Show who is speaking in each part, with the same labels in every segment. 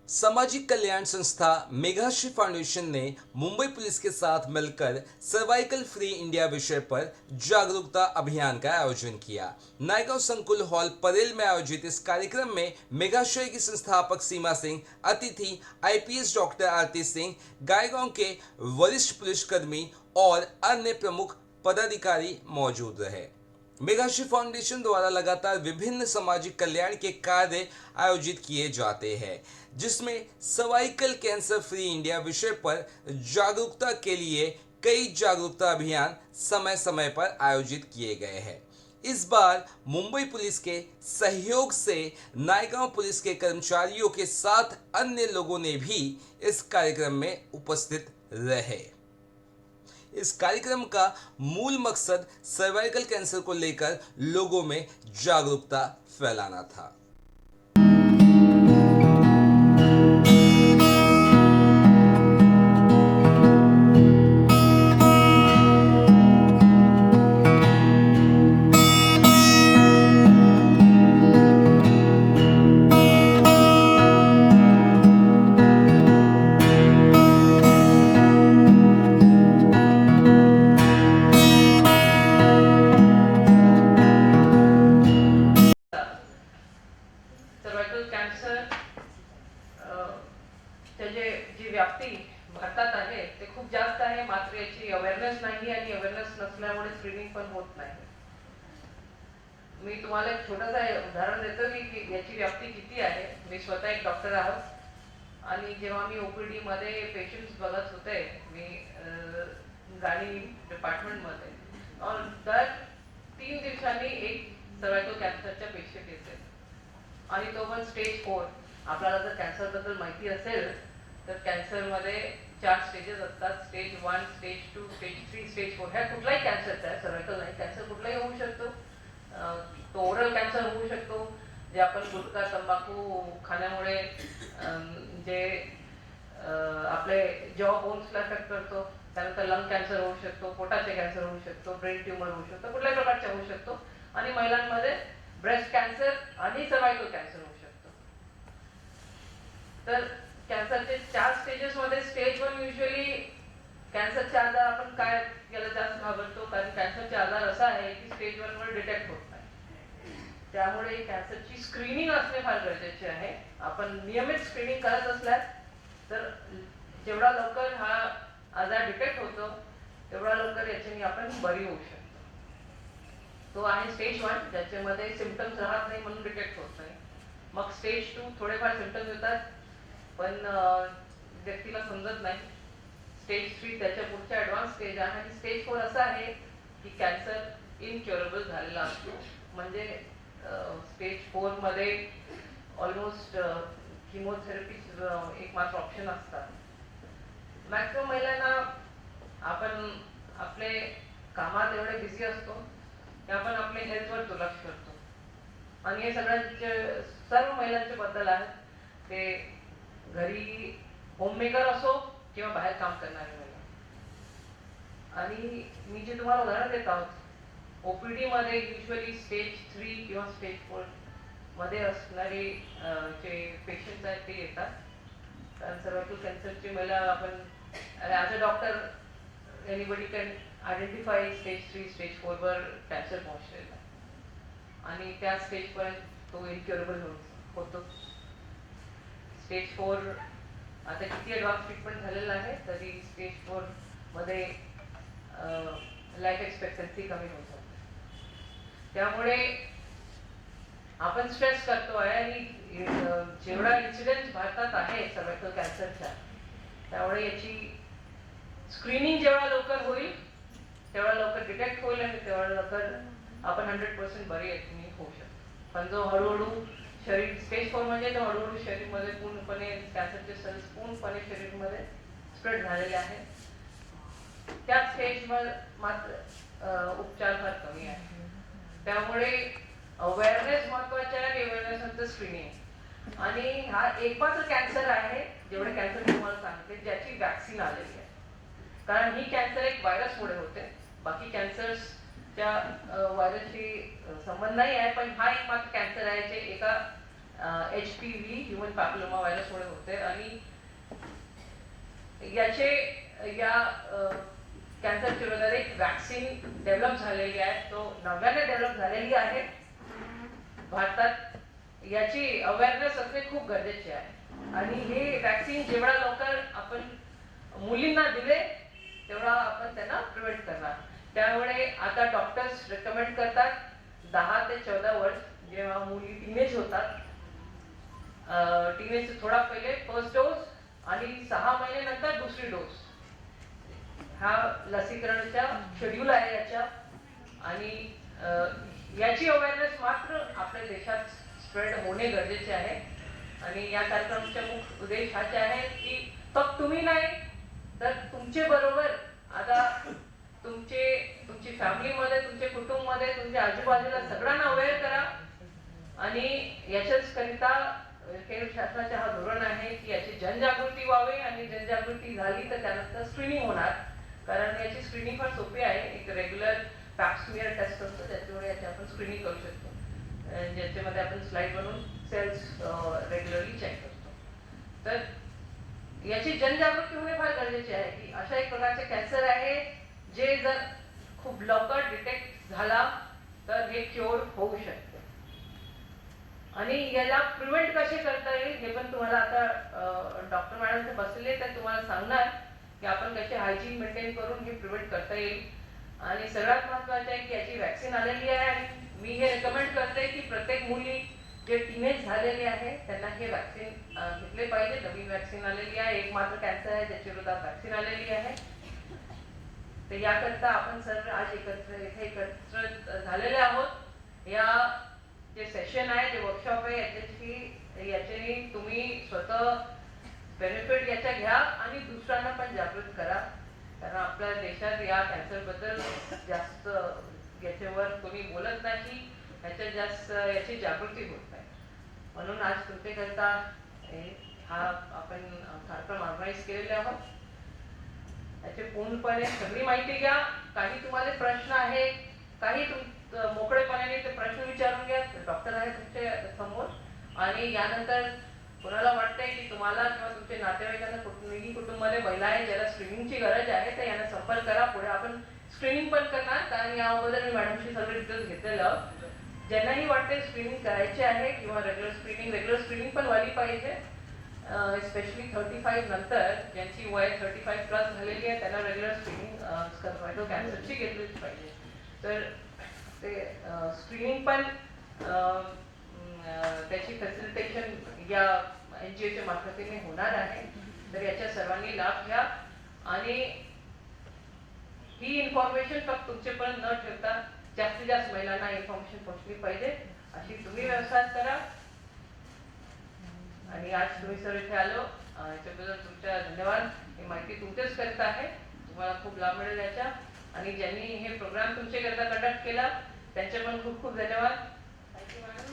Speaker 1: सामाजिक कल्याण संस्था मेघाश्री फाउंडेशन ने मुंबई पुलिस के साथ मिलकर सर्वाइकल फ्री इंडिया विषय पर जागरूकता अभियान का आयोजन किया। नायगांव संकुल हॉल परेल में आयोजित इस कार्यक्रम में मेघाश्री की संस्थापक सीमा सिंह, अतिथि आईपीएस डॉक्टर आरती सिंह, गायगांव के वरिष्ठ पुलिसकर्मी और अन्य प्रमुख पदाधिकारी मौजूद रहे। मेघाश्री फाउंडेशन द्वारा लगातार विभिन्न सामाजिक कल्याण के कार्य आयोजित किए जाते हैं, जिसमें सर्वाइकल कैंसर फ्री इंडिया विषय पर जागरूकता के लिए कई जागरूकता अभियान समय समय पर आयोजित किए गए हैं। इस बार मुंबई पुलिस के सहयोग से नायगांव पुलिस के कर्मचारियों के साथ अन्य लोगों ने भी इस कार्यक्रम में उपस्थित रहे। इस कार्यक्रम का मूल मकसद सर्वाइकल कैंसर को लेकर लोगों में जागरूकता फैलाना था।
Speaker 2: सर्वाइकल कॅन्सर त्याचे जी व्याप्ती भारतात आहे ते खूप जास्त आहे, मात्र याची अवेअरनेस नाही आणि अवेअरनेस नसल्यामुळे स्क्रीनिंग पण होत नाही। मी तुम्हाला एक छोटंसं उदाहरण देतो की याची व्याप्ती किती आहे। मी स्वतः एक डॉक्टर आहोत आणि जेव्हा मी ओपीडी मध्ये पेशंट्स बघत होते, मी गाणी डिपार्टमेंट मध्ये, और दर 3 दिवसांनी एक सर्वाइकल कॅन्सरचा पेशंट येते आणि तो पण स्टेज 4। आपल्याला जर कॅन्सर बद्दल माहिती असेल तर कॅन्सर मध्ये 4 स्टेजेस असतात, स्टेज 1, स्टेज 2, स्टेज 3, स्टेज 4। ह्या कुठलाही कॅन्सरचा आहे, सर्वाइकल नाही, कॅन्सर कुठलाही होऊ शकतो। तो ओरल कॅन्सर होऊ शकतो, जे आपण गुटखा तंबाखू खाण्यामुळे जे आपले जॉ बोन्सला अफेक्ट करतो। त्यानंतर लंग कॅन्सर होऊ शकतो, पोटाचे कॅन्सर होऊ शकतो, ब्रेन ट्यूमर होऊ शकतो, कुठल्याही प्रकारचा होऊ शकतो। आणि महिलांमध्ये ब्रेस्ट कॅन्सर आणि सर्वाइकल कॅन्सर होऊ शकतो। तर कॅन्सरचे 4 स्टेजेस मध्ये स्टेज 1 युजुअली कॅन्सरचे आजार आपण काय याला जास्त घाबरतो, कारण कॅन्सरचे आजार असा आहे की स्टेज 1 वर डिटेक्ट होत नाही। त्यामुळे कॅन्सरची स्क्रीनिंग असणे फार गरजेचे आहे। आपण नियमित स्क्रीनिंग करत असल्यास तर जेवढा लवकर हा आजार डिटेक्ट होतो तेवढा लवकर याच्याने आपण बरी होऊ शकतो। तो आहे स्टेज 1, ज्याच्यामध्ये सिम्पटम्स राहत नाही म्हणून डिटेक्ट होत नाही। मग स्टेज 2 थोडेफार सिम्पटम्स येतात पण व्यक्तीला समजत नाही। स्टेज 3 त्याच्या पुढचा ॲडव्हान्स स्टेज आहे आणि स्टेज 4 असा आहे की कॅन्सर इनक्युरेबल झालेला असतो। म्हणजे स्टेज 4 मध्ये ऑलमोस्ट किमोथेरपी एक मात्र ऑप्शन असतात। मॅक्सिमम महिलांना आपण आपले कामात एवढे बिझी असतो की आपण आपल्या हेल्थवर दुर्लक्ष करतो आणि हे सगळ्यांचे सर्व महिलांचे बद्दल आहे। ते घरी होममेकर असो किंवा बाहेर काम करणारी महिला। आणि मी जे तुम्हाला उदाहरण देत आहोत, ओपीडी मध्ये युजुअली स्टेज 3 किंवा स्टेज 4 मध्ये असणारे जे पेशंट्स आहेत ते येतात। कारण सर्वाइकल कॅन्सरची महिला आपण as a doctor anybody can identify stage 3, stage 4 वर कॅन्सर पोहोचलेला आणि त्या स्टेज पर्यंत तो इनक्युरेबल होतो। स्टेज 4 आता किती ॲडव्हान्स ट्रीटमेंट झालेलं आहे तरी स्टेज 4 मध्ये लाईफ एक्सपेक्टन्सी कमी होत जाते। त्यामुळे आपण स्ट्रेस करतो आहे आणि जेवढा इन्सिडेंट भारतात आहे सर्वाइकल कॅन्सरचा, त्यामुळे याची स्क्रीनिंग जेवढा लवकर होईल तेवढा लवकर डिटेक्ट होईल आणि तेवढा लवकर आपण 100% बरी होऊ शकतो। पण जो हळूहळू शरीर स्टेज 4 म्हणजे तो हळूहळू शरीरमध्ये पूर्णपणे कॅन्सरचे सेल्स पूर्णपणे शरीरमध्ये स्प्रेड झालेले आहेत, त्या स्टेजवर मात्र उपचार फार कमी आहे। त्यामुळे अवेअरनेस महत्वाचे आहे, अवेअरनेस नंतर स्क्रीनिंग। आणि हा एक मात्र कॅन्सर आहे, जेवढे कॅन्सर तुम्हाला सांगितले, ज्याची वॅक्सिन आलेली आहे। कारण ही कॅन्सर एक व्हायरसमुळे होते, बाकी कॅन्सर्सच्या व्हायरसशी संबंध नाही आहे, पण हा एक मात्र कॅन्सर आहे जे एका HPV ह्युमन पॅपिलोमा व्हायरसमुळे होते आणि याचे या कॅन्सरच्या विरोधात एक वॅक्सिन डेव्हलप झालेली आहे, तो नव्याने डेव्हलप झालेली आहे भारतात. याची अवेअरनेस असणे खूप गरजेचे आहे आणि हे वॅक्सिन जेवढा लवकर आपण मुलींना दिले तेवढा आपण त्यांना प्रिव्हेंट करणार. त्यामुळे आता डॉक्टर्स रेकमेंड करतात 10 ते 14 वर्ष जेव्हा मुली टीनेज होतात, टीनेज थोडा पहिले फर्स्ट डोस आणि 6 महिन्यानंतर दुसरी डोस, हा लसीकरणाचा शेड्यूल आहे याच्या. आणि याची अवेअरनेस मात्र आपल्या देशात स्प्रेड होणे गरजेचे आहे. आणि या कार्यक्रमाचा मुख्य उद्देश हाच आहे की फक्त तुम्ही नाही तर तुमचे बरोबर आता तुमची फॅमिलीमध्ये, तुमच्या कुटुंबामध्ये, तुमच्या आजूबाजूला सगळ्यांना अवेअर करा. आणि याच्याच करिता केंद्र शासनाचे हा धोरण आहे की याची जनजागृती व्हावी आणि जनजागृती झाली तर त्यानंतर स्क्रीनिंग होणार. कारण याची स्क्रीनिंग फार सोपी आहे. एक रेग्युलर पॅप्समियर टेस्ट असतो त्याच्यामुळे याची आपण स्क्रीनिंग करू शकतो, ज्याच्यामध्ये आपण स्लाइड बनवून सेल्स रेग्युलरली चेक करतो. तर याची जनजागृती होणे फार गरजेचे आहे की अशा एक प्रकारचे कॅन्सर आहे जे जर खूप लवकर डिटेक्ट झाला तर हे क्युअर होऊ शकते. आणि याला प्रिव्हेंट कसे करता येईल हे पण तुम्हाला आता डॉक्टर मॅडम बसले तर तुम्हाला सांगणार की आपण कसे हायजीन मेंटेन करून हे प्रिव्हेंट करता येईल. आणि सगळ्यात महत्त्वाचे आहे की याची वॅक्सिन आलेली आहे आणि मी हे रेकमेंड करते की प्रत्येक मुली जे टीनेज झालेले आहे त्यांना हे वॅक्सिन घेतले पाहिजे. नवीन वॅक्सिन आलेली आहे, एक मात्र कॅन्सर आहे ज्याच्या विरोधात वॅक्सिन आलेली आहे. तर याकरता आपण सर्व आज एकत्र झालेले आहोत. या जे सेशन आहे, जे वर्कशॉप आहे, याच्याने तुम्ही स्वतः बेनिफिट याचा घ्या आणि दुसऱ्यांना पण जागृत करा. कारण आपल्या देशात या कॅन्सर बद्दल जास्त याच्यावर कोणी बोलत नाही, याच्यात जास्त याची जागृती होत नाही. म्हणून आज तुमच्याकरता हा आपण कार्यक्रम ऑर्गनाईज केलेले आहोत. याचे पूर्णपणे सगळी माहिती घ्या. काही तुम्हाला प्रश्न आहे, काही मोकळेपणाने ते प्रश्न विचारून घ्या, डॉक्टर आहे तुमच्या समोर. आणि यानंतर कोणाला वाटतंय की तुम्हाला किंवा तुमच्या नातेवाईकांना कुठल्याही कुटुंबामध्ये महिला आहे ज्याला स्क्रीनिंगची गरज आहे तर यांना संपर्क करा. पुढे आपण स्क्रीनिंग पण करणार, कारण या अगोदर मी मॅडमशी सगळे डिटेल्स घेतलेलं. ज्यांनाही वाटते स्क्रीनिंग करायची आहे किंवा रेग्युलर स्क्रीनिंग पण व्हायला पाहिजे, स्पेशली 35 नंतर ज्यांची वय 35 प्लस झालेली आहे त्यांना रेग्युलर स्क्रीनिंग कॅन्सरची घेतलीच पाहिजे. तर ते स्क्रीनिंग पण त्याची फॅसिलिटेशन या NGOच्या मार्फतीने होणार आहे. तर याच्या सर्वांनी लाभ घ्या आणि ही इन्फॉर्मेशन फक्त तुमच्यापर्यंत न ठेवता जास्तीत जास्त महिलांना इन्फॉर्मेशन पोहोचली पाहिजे अशी तुम्ही व्यवस्था करा. आणि आज तुम्ही सर्व इथे आलो याच्याबद्दल तुमच्या धन्यवाद. ही माहिती तुमचेच करत आहे, तुम्हाला खूप लाभ मिळेल याचा. आणि ज्यांनी हे प्रोग्राम तुमच्याकरता कंडक्ट केला त्यांचे पण खूप खूप धन्यवाद. Thank you madam.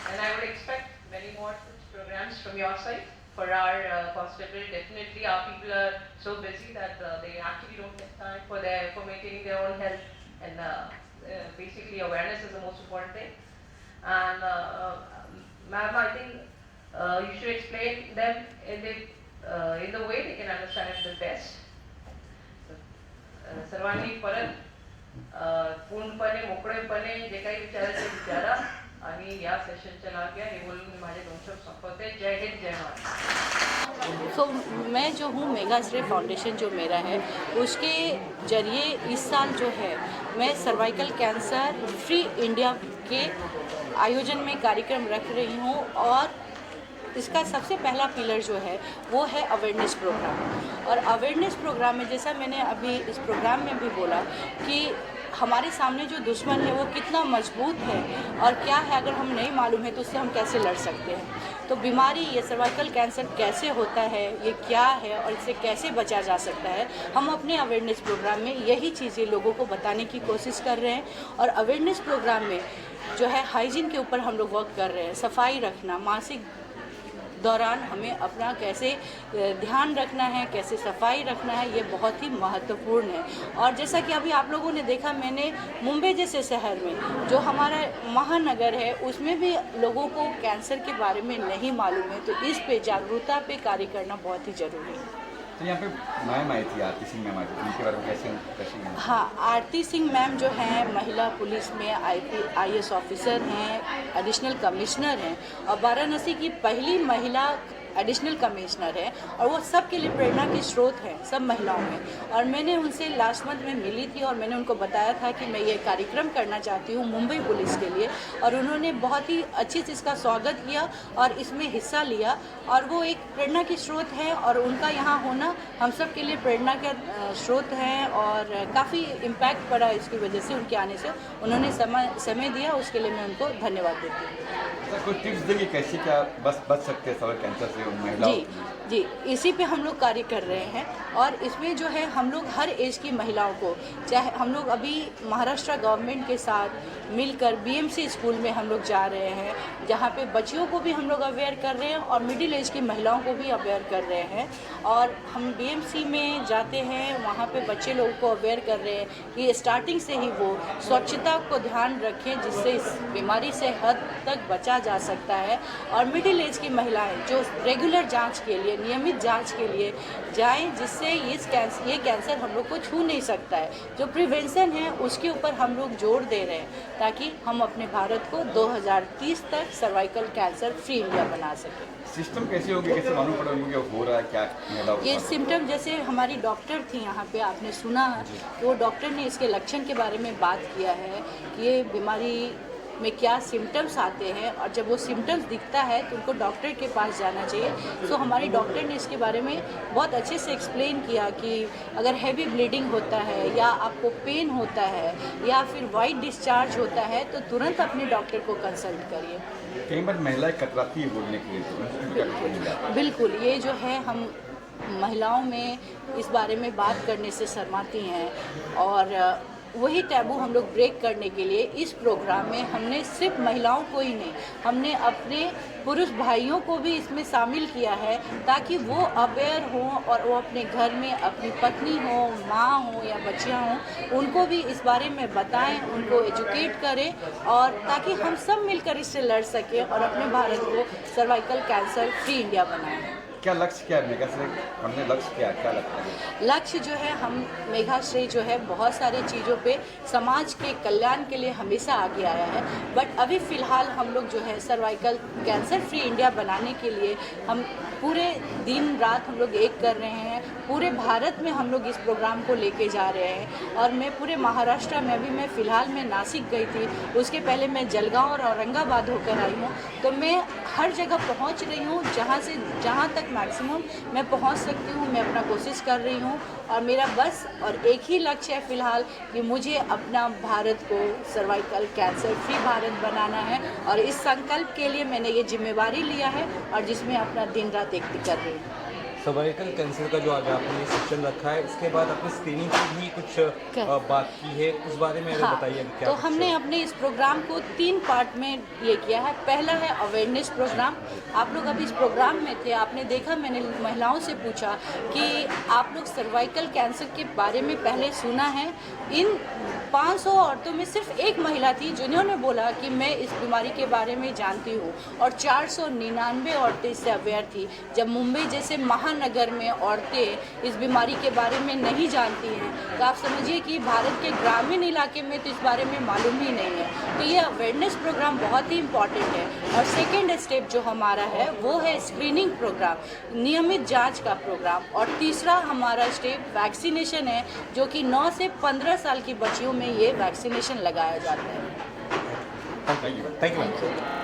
Speaker 2: And I would expect many more such programs from your side for our constable. Definitely our people are so busy that they actually don't get time for maintaining their own health, and basically awareness is the most important thing. And ma'am, I think you should explain them in the way they can understand it the best. सर्वांनी परत पूर्णपणे मोकळेपणे जे काही विचारायचे विचारा आणि या सेशनचा लाभ घ्या. हे बोलून मी माझे 2 शब्द संपवते. जय हिंद, जय महाराष्ट्र.
Speaker 3: तो मैं जो हूँ मेगाश्री फाउंडेशन जो मेरा है उसके जरिए इस साल जो है मैं सर्वाइकल कैंसर फ्री इंडिया के आयोजन में कार्यक्रम रख रही हूँ. और इसका सबसे पहला पिलर जो है वो है अवेयरनेस प्रोग्राम. और अवेयरनेस प्रोग्राम में जैसा मैंने अभी इस प्रोग्राम में भी बोला कि हमारे सामने जो दुश्मन है वो कितना मजबूत है और क्या है, अगर हम नहीं मालूम है तो उससे हम कैसे लड़ सकते हैं. तो बीमारी ये सर्वाइकल कैंसर कैसे होता है, ये क्या है और इससे कैसे बचा जा सकता है, हम अपने अवेयरनेस प्रोग्राम में यही चीज़ें लोगों को बताने की कोशिश कर रहे हैं. और अवेयरनेस प्रोग्राम में जो है हाइजीन के ऊपर हम लोग वर्क कर रहे हैं. सफाई रखना, मासिक दौरान हमें अपना कैसे ध्यान रखना है, कैसे सफाई रखना है, ये बहुत ही महत्वपूर्ण है। और जैसा कि अभी आप लोगों ने देखा, मैंने मुंबई जैसे शहर में जो हमारा महानगर है उसमें भी लोगों को कैंसर के बारे में नहीं मालूम है, तो इस पे जागरूकता पे कार्य करना बहुत ही ज़रूरी है।
Speaker 4: तो यहाँ पे मैम आई थी, आरती सिंह मैम आई थी, उनके बारे में कैसी हैं?
Speaker 3: हाँ, आरती सिंह मैम जो हैं महिला पुलिस में IAS ऑफिसर हैं, एडिशनल कमिश्नर हैं और वाराणसी की पहली महिला एडिशनल कमिश्नर है और वो सब के लिए प्रेरणा की स्रोत है, सब महिलाओं में। और मैंने उनसे लास्ट मंथ में मिली थी और मैंने उनको बताया था कि मैं ये कार्यक्रम करना चाहती हूँ मुंबई पुलिस के लिए, और उन्होंने बहुत ही अच्छी से इसका स्वागत किया और इसमें हिस्सा लिया। और वो एक प्रेरणा की स्रोत है और उनका यहाँ होना हम सब के लिए प्रेरणा का स्रोत है और काफ़ी इम्पैक्ट पड़ा इसकी वजह से, उनके आने से उन्होंने समय दिया, उसके लिए मैं उनको धन्यवाद देती हूँ।
Speaker 4: सर कोई टिप्स देंगे कैसे क्या बच सकते हैं सर्वाइकल कैंसर से महिलाओं?
Speaker 3: जी, इसी पे हम लोग कार्य कर रहे हैं और इसमें जो है हम लोग हर एज की महिलाओं को, चाहे हम लोग अभी महाराष्ट्र गवर्नमेंट के साथ मिलकर BMC स्कूल में हम लोग जा रहे हैं, जहाँ पे बच्चियों को भी हम लोग अवेयर कर रहे हैं और मिडिल एज की महिलाओं को भी अवेयर कर रहे हैं। और हम BMC में जाते हैं, वहाँ पे बच्चे लोगों को अवेयर कर रहे हैं कि स्टार्टिंग से ही वो स्वच्छता को ध्यान रखें, जिससे इस बीमारी से हद तक बचा जा सकता है। और मिडिल एज की महिलाएं जो रेगुलर जांच के लिए, नियमित जांच के लिए जाएं, जिससे ये कैंसर हम लोग को छू नहीं सकता है। जो प्रिवेंशन है उसके ऊपर हम लोग जोर दे रहे हैं ताकि हम अपने भारत को 2030 तक सर्वाइकल कैंसर फ्री इंडिया बना सकें।
Speaker 4: सिस्टम कैसे होंगे, कैसे मालूम पड़ा उनको क्या हो रहा है, क्या महिलाओं
Speaker 3: ये
Speaker 4: को?
Speaker 3: सिम्टम, जैसे हमारी डॉक्टर थी यहाँ पे, आपने सुना, तो डॉक्टर ने इसके लक्षण के बारे में बात किया है कि ये बीमारी में क्या सिम्टम्स आते हैं और जब वो सिम्टम्स दिखता है तो उनको डॉक्टर के पास जाना चाहिए। सो हमारी डॉक्टर ने इसके बारे में बहुत अच्छे से एक्सप्लेन किया कि अगर हैवी ब्लीडिंग होता है या आपको पेन होता है या फिर वाइट डिस्चार्ज होता है तो तुरंत अपने डॉक्टर को कंसल्ट करिए।
Speaker 4: कई बार महिलाएं कतराती है बोलने के लिए, तो उनको क्या करेंगे?
Speaker 3: बिल्कुल, ये जो है हम महिलाओं में इस बारे में बात करने से शर्माती हैं और वही टैबू हम लोग ब्रेक करने के लिए इस प्रोग्राम में हमने सिर्फ महिलाओं को ही नहीं, हमने अपने पुरुष भाइयों को भी इसमें शामिल किया है ताकि वो अवेयर हों और वो अपने घर में अपनी पत्नी हो, माँ हो या बच्चियाँ हों, उनको भी इस बारे में बताएं, उनको एजुकेट करें और ताकि हम सब मिलकर इससे लड़ सकें और अपने भारत को सर्वाइकल कैंसर फ्री इंडिया बनाएं।
Speaker 4: क्या लक्ष्य क्या है मेघाश्री, हमने लक्ष्य क्या लगता है?
Speaker 3: लक्ष्य जो है, हम मेघाश्री जो है बहुत सारी चीज़ों पे समाज के कल्याण के लिए हमेशा आगे आया है, बट अभी फ़िलहाल हम लोग जो है सर्वाइकल कैंसर फ्री इंडिया बनाने के लिए हम पूरे दिन रात हम लोग एक कर रहे हैं। पूरे भारत में हम लोग इस प्रोग्राम को लेके जा रहे हैं और मैं पूरे महाराष्ट्र में, अभी मैं फ़िलहाल मैं नासिक गई थी, उसके पहले मैं जलगांव और औरंगाबाद होकर आई हूँ। तो मैं हर जगह पहुँच रही हूँ, जहाँ तक मैक्सिमम मैं पहुंच सकती हूँ, मैं अपना कोशिश कर रही हूँ और मेरा बस और एक ही लक्ष्य है फ़िलहाल कि मुझे अपना भारत को cervical cancer free Bharat banana है और इस संकल्प के लिए मैंने ये जिम्मेवारी लिया है और जिसमें अपना दिन रात एक कर रही हूँ।
Speaker 1: सर्वाइकल कैंसर का जो आज आपने सेक्शन रखा है, इसके बाद अपनी स्क्रीनिंग की भी कुछ बात की है, उस बारे में
Speaker 3: हाँ,
Speaker 1: बताइए क्या?
Speaker 3: तो हमने अपने इस प्रोग्राम को 3 पार्ट में ये किया है। पहला है अवेयरनेस प्रोग्राम। आप लोग अभी इस प्रोग्राम में थे, आपने देखा, मैंने महिलाओं से पूछा कि आप लोग सर्वाइकल कैंसर के बारे में पहले सुना है। इन 500 औरतों में सिर्फ एक महिला थी जिन्होंने बोला कि मैं इस बीमारी के बारे में जानती हूँ और 499 औरतें इससे अवेयर थी। जब मुंबई जैसे महानगर में औरतें इस बीमारी के बारे में नहीं जानती हैं तो आप समझिए कि भारत के ग्रामीण इलाके में तो इस बारे में मालूम ही नहीं है। तो ये अवेयरनेस प्रोग्राम बहुत ही इम्पॉर्टेंट है। और सेकेंड स्टेप जो हमारा है वो है स्क्रीनिंग प्रोग्राम, नियमित जाँच का प्रोग्राम। और तीसरा हमारा स्टेप वैक्सीनेशन है, जो कि 9 से 15 साल की बच्चियों में ये वैक्सीनेशन लगाया जाता है।
Speaker 1: Thank you.